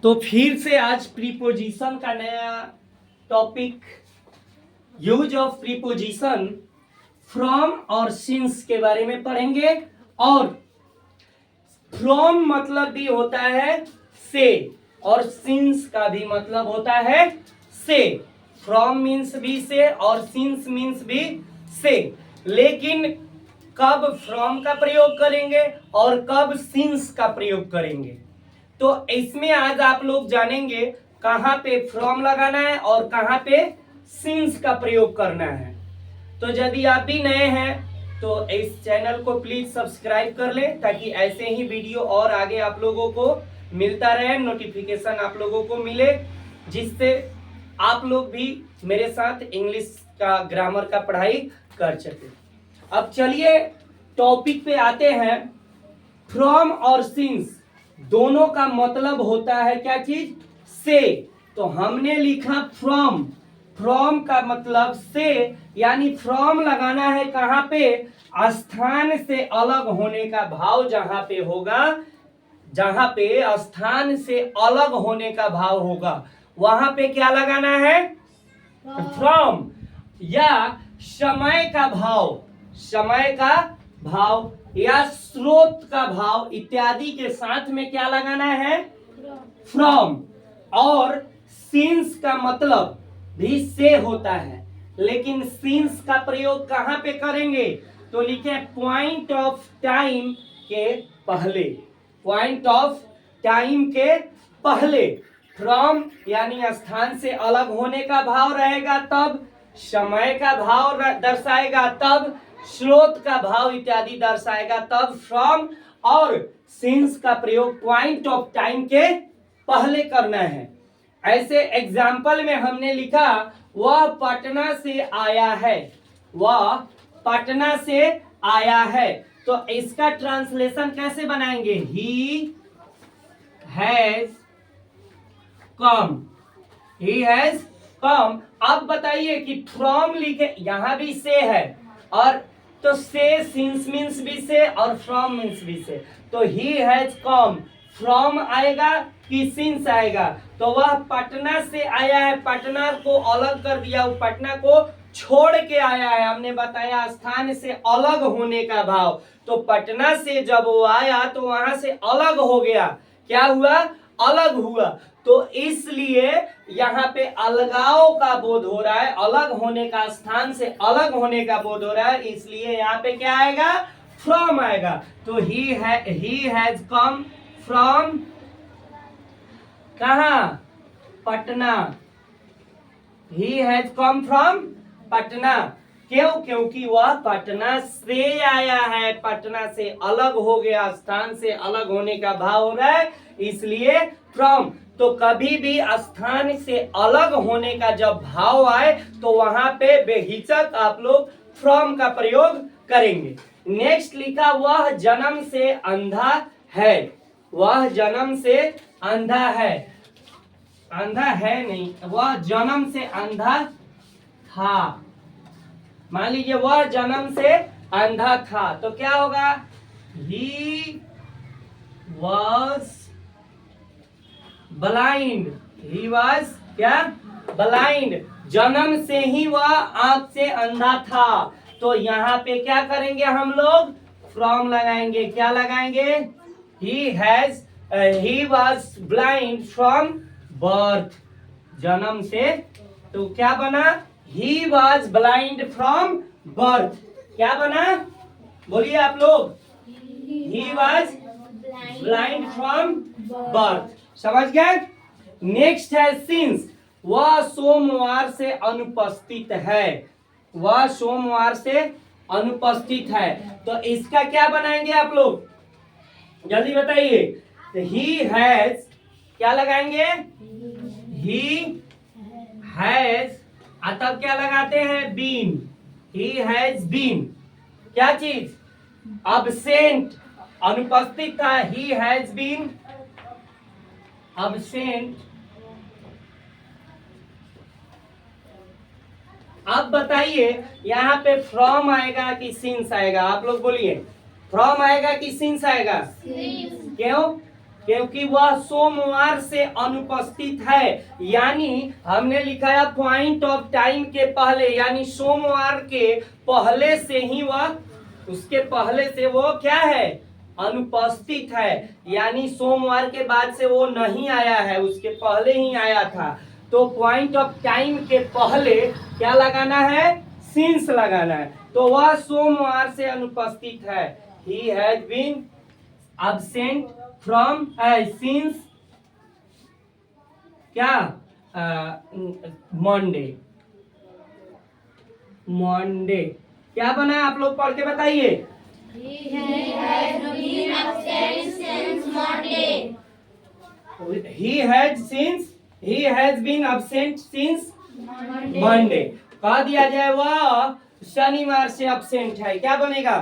तो फिर से आज प्रीपोजिशन का नया topic use of preposition from और सिंस के बारे में पढ़ेंगे। और फ्रॉम मतलब भी होता है से और सिंस का भी मतलब होता है से। फ्रॉम मीन्स भी से और सिंस मीन्स भी से। लेकिन कब फ्रॉम का प्रयोग करेंगे और कब सिंस का प्रयोग करेंगे, तो इसमें आज आप लोग जानेंगे कहां पे फ्रॉम लगाना है और कहां पे सिंस का प्रयोग करना है। तो यदि आप भी नए हैं तो इस चैनल को प्लीज सब्सक्राइब कर लें ताकि ऐसे ही वीडियो और आगे आप लोगों को मिलता रहे, नोटिफिकेशन आप लोगों को मिले, जिससे आप लोग भी मेरे साथ इंग्लिश का ग्रामर का पढ़ाई कर सके। अब चलिए टॉपिक पे आते हैं। फ्रॉम और सिंस दोनों का मतलब होता है क्या चीज? से। तो हमने लिखा फ्रॉम, फ्रॉम का मतलब से, यानी फ्रॉम लगाना है कहां पे? स्थान से अलग होने का भाव जहां पे होगा, जहां पे स्थान से अलग होने का भाव होगा वहां पे क्या लगाना है? फ्रॉम। या समय का भाव, समय का भाव या स्रोत का भाव इत्यादि के साथ में क्या लगाना है? फ्रॉम। और सिंस का मतलब भी से होता है, लेकिन सिंस का प्रयोग कहां पे करेंगे? तो लिखे पॉइंट ऑफ टाइम के पहले, पॉइंट ऑफ टाइम के पहले। फ्रॉम यानी स्थान से अलग होने का भाव रहेगा तब, समय का भाव दर्शाएगा तब, स्रोत का भाव इत्यादि दर्शाएगा तब फ्रॉम। और सिंस का प्रयोग पॉइंट ऑफ टाइम के पहले करना है। ऐसे एग्जाम्पल में हमने लिखा वह पटना से आया है, वह पटना से आया है। तो इसका ट्रांसलेशन कैसे बनाएंगे? He has come, he has come. अब बताइए कि फ्रॉम लिखे, यहां भी से है, और तो से सिंस मीन्स भी से और फ्रॉम मीन्स भी से। तो ही हैज कम, फ्रॉम आएगा कि सिंस आएगा? तो वह पटना से आया है, पटना को अलग कर दिया, वो पटना को छोड़ के आया है। हमने बताया स्थान से अलग होने का भाव। तो पटना से जब वो आया तो वहां से अलग हो गया, क्या हुआ? अलग हुआ। तो इसलिए यहाँ पे अलगाव का बोध हो रहा है, अलग होने का, स्थान से अलग होने का बोध हो रहा है, इसलिए यहाँ पे क्या आएगा? फ्रॉम आएगा। तो ही हैज कम फ्रॉम कहां? Patna. He has come from Patna. क्यों? क्योंकि वह पटना से आया है, पटना से अलग हो गया, स्थान से अलग होने का भाव हो रहा है, इसलिए फ्रॉम। तो कभी भी स्थान से अलग होने का जब भाव आए तो वहां पे बेहिचक आप लोग फ्रॉम का प्रयोग करेंगे। नेक्स्ट लिखा वह जन्म से अंधा है, वह जन्म से अंधा है, अंधा है नहीं, वह जन्म से अंधा था। मान लीजिए वह जन्म से अंधा था, तो क्या होगा? He was blind, he was क्या? ब्लाइंड। जन्म से ही वह आंख से अंधा था। तो यहाँ पे क्या करेंगे हम लोग? फ्रॉम लगाएंगे। क्या लगाएंगे? He was blind from birth, जन्म से। तो क्या बना? He was blind from birth। क्या बना? बोलिए आप लोग। He was blind from birth। समझ गए? नेक्स्ट है सिंस। वह सोमवार से अनुपस्थित है, वह सोमवार से अनुपस्थित है। तो इसका क्या बनाएंगे आप लोग? जल्दी बताइए। He has, क्या लगाएंगे? He has, तब क्या लगाते हैं? बीन। ही हैज बीन, क्या चीज? अब्सेंट, अनुपस्थित था, ही हैज बीन अब्सेंट। अब बताइए यहाँ पे फ्रॉम आएगा कि सिंस आएगा? आप लोग बोलिए, फ्रॉम आएगा कि सिंस आएगा? क्यों? क्योंकि वह सोमवार से अनुपस्थित है। यानी हमने लिखा है पॉइंट ऑफ टाइम के पहले, यानी सोमवार के पहले से ही वह, उसके पहले से वो क्या है, अनुपस्थित है। यानी सोमवार के बाद से वो नहीं आया है, उसके पहले ही आया था। तो पॉइंट ऑफ टाइम के पहले क्या लगाना है, सिंस लगाना है। तो वह सोमवार से अनुपस्थित है। He has been absent from since क्या, मंडे क्या बना है, आप लोग पढ़ के बताइए। He has been absent since Monday. He has been absent since Monday। कह दिया जाए वह शनिवार से absent है, क्या बनेगा,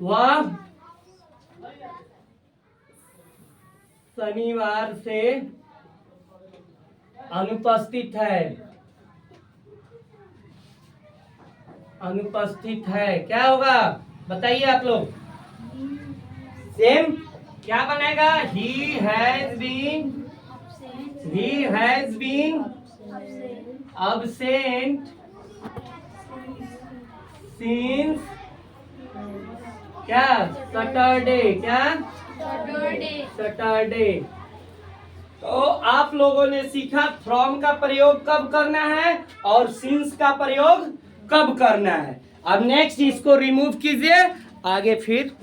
वह शनिवार से अनुपस्थित है, अनुपस्थित है। क्या होगा बताइए आप लोग, सेम क्या बनेगा, he has been absent since क्या, सैटरडे, क्या सैटरडे। तो आप लोगों ने सीखा फ्रॉम का प्रयोग कब करना है और सिंस का प्रयोग कब करना है। अब नेक्स्ट इसको रिमूव कीजिए, आगे फिर